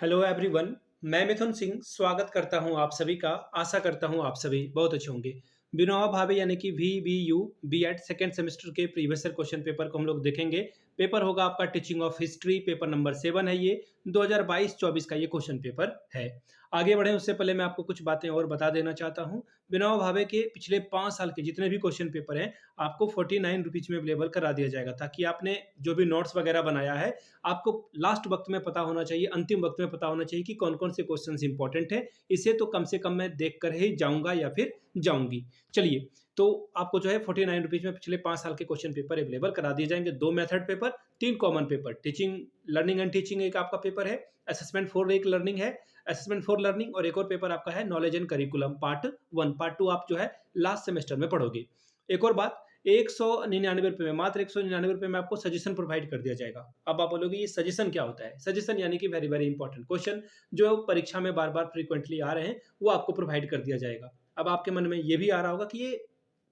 Hello everyone. मैं मिथुन सिंह स्वागत करता हूं आप सभी का। आशा करता हूं आप सभी बहुत अच्छे होंगे। विनोबा भावे यानी कि VBU B.Ed सेकेंड सेमेस्टर के प्रीवियस ईयर क्वेश्चन पेपर को हम लोग देखेंगे। पेपर होगा आपका teaching of history, paper number 7 है। ये 2022-24 का ये क्वेश्चन पेपर है। आगे बढ़े उससे पहले मैं आपको कुछ बातें और बता देना चाहता हूं। विनोबा भावे के पिछले 5 साल के जितने भी क्वेश्चन पेपर हैं आपको 49 रुपीज में अवेलेबल करा दिया जाएगा, ताकि आपने जो भी नोट्स वगैरह बनाया है आपको लास्ट वक्त में पता होना चाहिए, अंतिम वक्त में पता होना चाहिए कि कौन कौन से क्वेश्चन इंपॉर्टेंट है। इसे तो कम से कम मैं देख कर ही जाऊंगा या फिर जाऊंगी। चलिए, तो आपको जो है 49 रुपीज में पिछले 5 साल के क्वेश्चन पेपर अवेलेबल करा दिए जाएंगे। 2 method paper, 3 common paper. Teaching, learning and teaching एक आपका पेपर है, असेसमेंट फॉर एक लर्निंग है, असेसमेंट फॉर लर्निंग, और एक और पेपर आपका है knowledge and curriculum part 1। Part 2 आप जो है लास्ट सेमेस्टर में पढ़ोगे। एक और बात, 199 रुपये में, मात्र 199 रुपये में आपको सजेशन प्रोवाइड कर दिया जाएगा। अब आप बोलोगे ये सजेशन क्या होता है? सजेशन यानी कि वेरी वेरी इंपॉर्टेंट क्वेश्चन जो परीक्षा में बार बार फ्रीक्वेंटली आ रहे हैं वो आपको प्रोवाइड कर दिया जाएगा। अब आपके मन में ये भी आ रहा होगा कि ये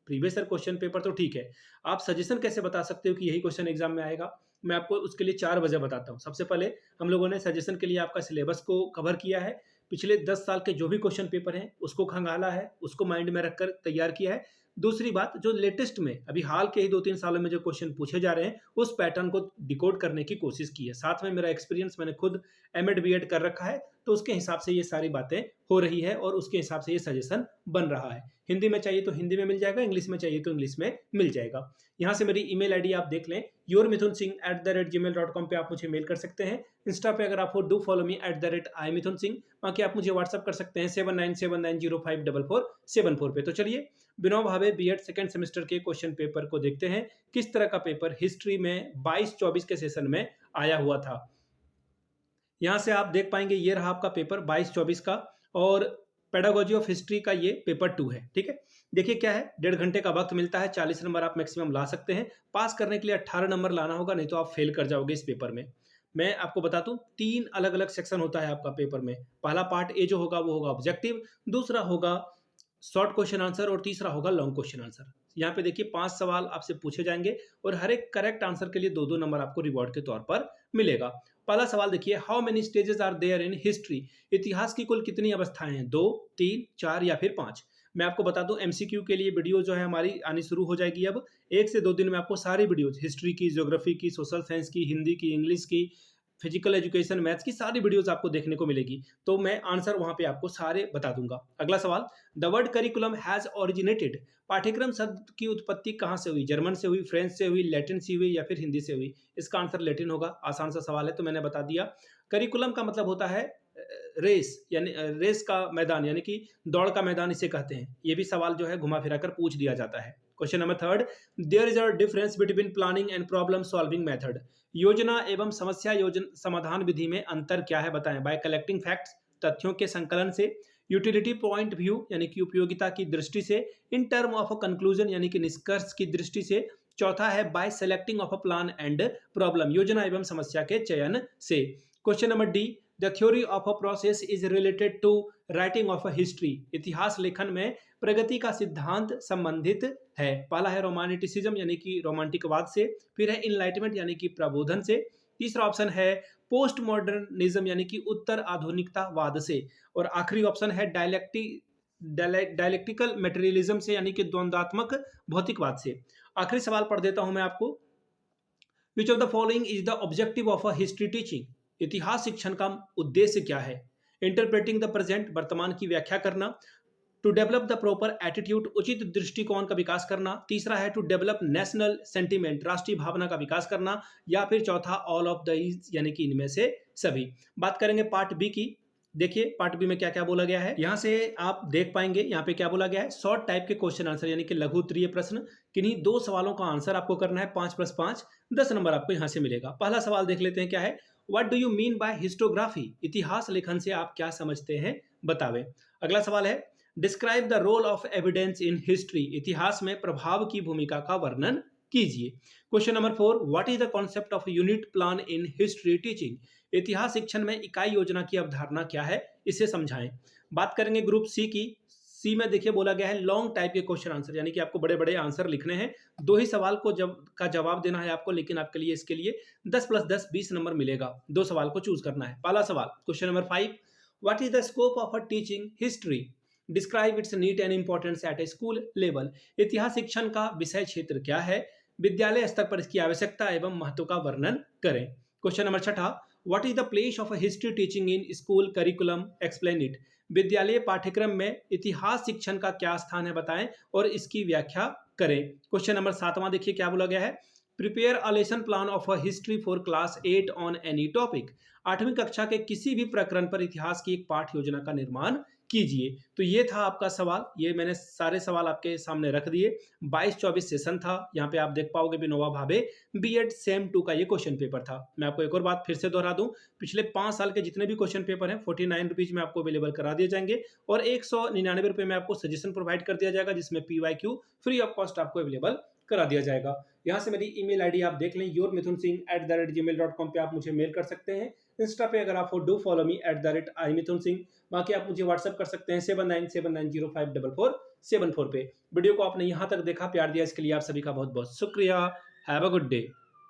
प्रीवियस ईयर क्वेश्चन पेपर तो ठीक है, आप सजेशन कैसे बता सकते हो कि यही क्वेश्चन एग्जाम में आएगा? मैं आपको उसके लिए 4 वजह बताता हूँ। सबसे पहले हम लोगों ने सजेशन के लिए आपका सिलेबस को कवर किया है, पिछले 10 साल के जो भी क्वेश्चन पेपर हैं उसको खंगाला है, उसको माइंड में रखकर तैयार किया है। दूसरी बात, जो लेटेस्ट में अभी हाल के ही 2-3 सालों में जो क्वेश्चन पूछे जा रहे हैं उस पैटर्न को डिकोड करने की कोशिश की है। साथ में मेरा एक्सपीरियंस, मैंने खुद एमएड बीएड कर रखा है, तो उसके हिसाब से ये सारी बातें हो रही है और उसके हिसाब से ये सजेशन बन रहा है। हिंदी में चाहिए तो हिंदी में मिल जाएगा, इंग्लिश में चाहिए तो इंग्लिश में मिल जाएगा। यहाँ से मेरी ईमेल आईडी आप देख लें, yourmithunsingh@gmail.com पे आप मुझे मेल कर सकते हैं। इंस्टा पे अगर आप हो, डू फॉलो मी @imithunsingh। बाकी आप मुझे व्हाट्सअप कर सकते हैं 7979054474 पे। तो चलिए, Vinoba Bhave BEd second semester के क्वेश्चन पेपर को देखते हैं, किस तरह का पेपर हिस्ट्री में 22-24 के सेशन में आया हुआ था। यहाँ से आप देख पाएंगे ये रहा आपका पेपर 22-24 का, और पेडागोजी ऑफ हिस्ट्री का ये पेपर 2 है। ठीक है, देखिए क्या है, 1.5 घंटे का वक्त मिलता है, 40 नंबर आप मैक्सिमम ला सकते हैं। पास करने के लिए 18 नंबर लाना होगा, नहीं तो आप फेल कर जाओगे इस पेपर में। मैं आपको बता दूं, 3 अलग अलग सेक्शन होता है आपका पेपर में। पहला पार्ट ए जो होगा वो होगा ऑब्जेक्टिव, दूसरा होगा शॉर्ट क्वेश्चन आंसर, और तीसरा होगा लॉन्ग क्वेश्चन आंसर। यहाँ पे देखिए 5 सवाल आपसे पूछे जाएंगे और हर एक करेक्ट आंसर के लिए 2-2 नंबर आपको रिवॉर्ड के तौर पर मिलेगा। पहला सवाल देखिए, how many stages are there in history? इतिहास की कुल कितनी अवस्थाएं हैं? 2, 3, 4 या फिर 5? मैं आपको बता दूं, एमसीक्यू के लिए वीडियो जो है हमारी आनी शुरू हो जाएगी अब। 1 से 2 दिन में आपको सारी वीडियोज, हिस्ट्री की, ज्योग्राफी की, सोशल साइंस की, हिंदी की, इंग्लिश की, फिजिकल एजुकेशन, मैथ्स की सारी वीडियोस आपको देखने को मिलेगी। तो मैं आंसर वहां पे आपको सारे बता दूंगा। अगला सवाल, the word curriculum has originated? पाठ्यक्रम शब्द की उत्पत्ति कहाँ से हुई? जर्मन से हुई, फ्रेंच से हुई, लैटिन से हुई या फिर हिंदी से हुई? इसका आंसर लैटिन होगा। आसान सा सवाल है तो मैंने बता दिया। करिकुलम का मतलब होता है रेस, यानी रेस का मैदान, यानी कि दौड़ का मैदान इसे कहते हैं। ये भी सवाल जो है घुमा फिरा कर पूछ दिया जाता है। Question number 3, there is a difference between planning and problem solving method? योजना एवं समस्या योजना समाधान विधि में अंतर क्या है बताएं। बाय कलेक्टिंग फैक्ट्स, तथ्यों के संकलन से, यूटिलिटी पॉइंट व्यू यानी कि उपयोगिता की दृष्टि से, in term of a conclusion यानी कि निष्कर्ष की दृष्टि से, चौथा है by selecting of a plan and problem, योजना एवं समस्या के चयन से। Question number D, the theory of a process is related to writing of a history? इतिहास लेखन में प्रगति का सिद्धांत संबंधित है। पहला है रोमांटिसिज्म यानी कि रोमांटिकवाद से, फिर है इनलाइटमेंट यानी कि प्रबोधन से, तीसरा ऑप्शन है पोस्ट मॉडर्निज्म यानी कि उत्तर आधुनिकतावाद से, और आखिरी ऑप्शन है डायलेक्टिकल मटेरियलिज्म से यानी कि द्वंद्वात्मक भौतिकवाद से। आखिरी सवाल पढ़ देता हूं मैं आपको, which of the following is the objective of a history teaching? इतिहास शिक्षण का उद्देश्य क्या है? इंटरप्रेटिंग द प्रेजेंट, वर्तमान की व्याख्या करना, to develop the proper attitude, उचित दृष्टिकोण का विकास करना, तीसरा है टू डेवलप नेशनल सेंटीमेंट, राष्ट्रीय भावना का विकास करना, या फिर चौथा ऑल ऑफ द यानी कि इनमें से सभी। बात करेंगे पार्ट बी की। देखिए पार्ट बी में क्या क्या बोला गया है, यहाँ से आप देख पाएंगे। यहाँ पे क्या बोला गया है, शॉर्ट टाइप के क्वेश्चन आंसर यानी कि लघु उत्तरीय प्रश्न, किन्हीं 2 सवालों का आंसर आपको करना है। 5+5 10 नंबर आपको यहाँ से मिलेगा। पहला सवाल देख लेते हैं, क्या है, what do you mean by historiography? इतिहास लेखन से आप क्या समझते हैं, बतावें। अगला सवाल है, describe the role of evidence in history? इतिहास में प्रभाव की भूमिका का वर्णन कीजिए। Question number 4, what is the concept of unit plan in history teaching? इतिहास शिक्षण में इकाई योजना की अवधारणा क्या है, इसे समझाएं। बात करेंगे ग्रुप सी की। सी में देखिए बोला गया है लॉन्ग टाइप के क्वेश्चन आंसर, यानी कि आपको बड़े-बड़े आंसर लिखने हैं। 2 ही सवाल को जवाब देना है आपको, लेकिन आपके लिए इसके लिए 10 + 10 20 नंबर मिलेगा। 2 सवाल को चूज़ करना है। पहला सवाल question number 5, what is the scope of a teaching history? Describe its need and importance at a school level. इतिहास शिक्षण का विषय क्षेत्र क्या है? विद्यालय स्तर पर इसकी आवश्यकता एवं महत्व का वर्णन करें। Question number 6, what is the place of history teaching in school curriculum? Explain it. विद्यालय पाठ्यक्रम में इतिहास शिक्षण का क्या स्थान है, बताएं और इसकी व्याख्या करें। क्वेश्चन नंबर 7वां देखिए क्या बोला गया है, prepare a lesson plan of a history for class 8 on any topic. 8वीं कक्षा के किसी भी प्रकरण पर इतिहास की एक पाठ योजना का निर्माण कीजिए। तो ये था आपका सवाल, ये मैंने सारे सवाल आपके सामने रख दिए। 22-24 सेशन था। यहाँ पे आप देख पाओगे विनोबा भावे बीएड सेम 2 का ये क्वेश्चन पेपर था। मैं आपको एक और बात फिर से दोहरा दूं, पिछले 5 साल के जितने भी क्वेश्चन पेपर हैं 49 रुपीज में आपको अवेलेबल करा दिए जाएंगे और 199 रुपये में आपको सजेशन प्रोवाइड कर दिया जाएगा, जिसमें PYQ फ्री ऑफ कॉस्ट आपको अवेलेबल करा दिया जाएगा। यहाँ से मेरी ईमेल आईडी आप देख लें, yourmithunsingh@gmail.com पे आप मुझे मेल कर सकते हैं। इंस्टा पे अगर आप हो डू फॉलो मी @imithunsingh। बाकी आप मुझे व्हाट्सएप कर सकते हैं 7979054474 पे। वीडियो को आपने यहाँ तक देखा, प्यार दिया, इसके लिए आप सभी का बहुत बहुत शुक्रिया। Have a good day.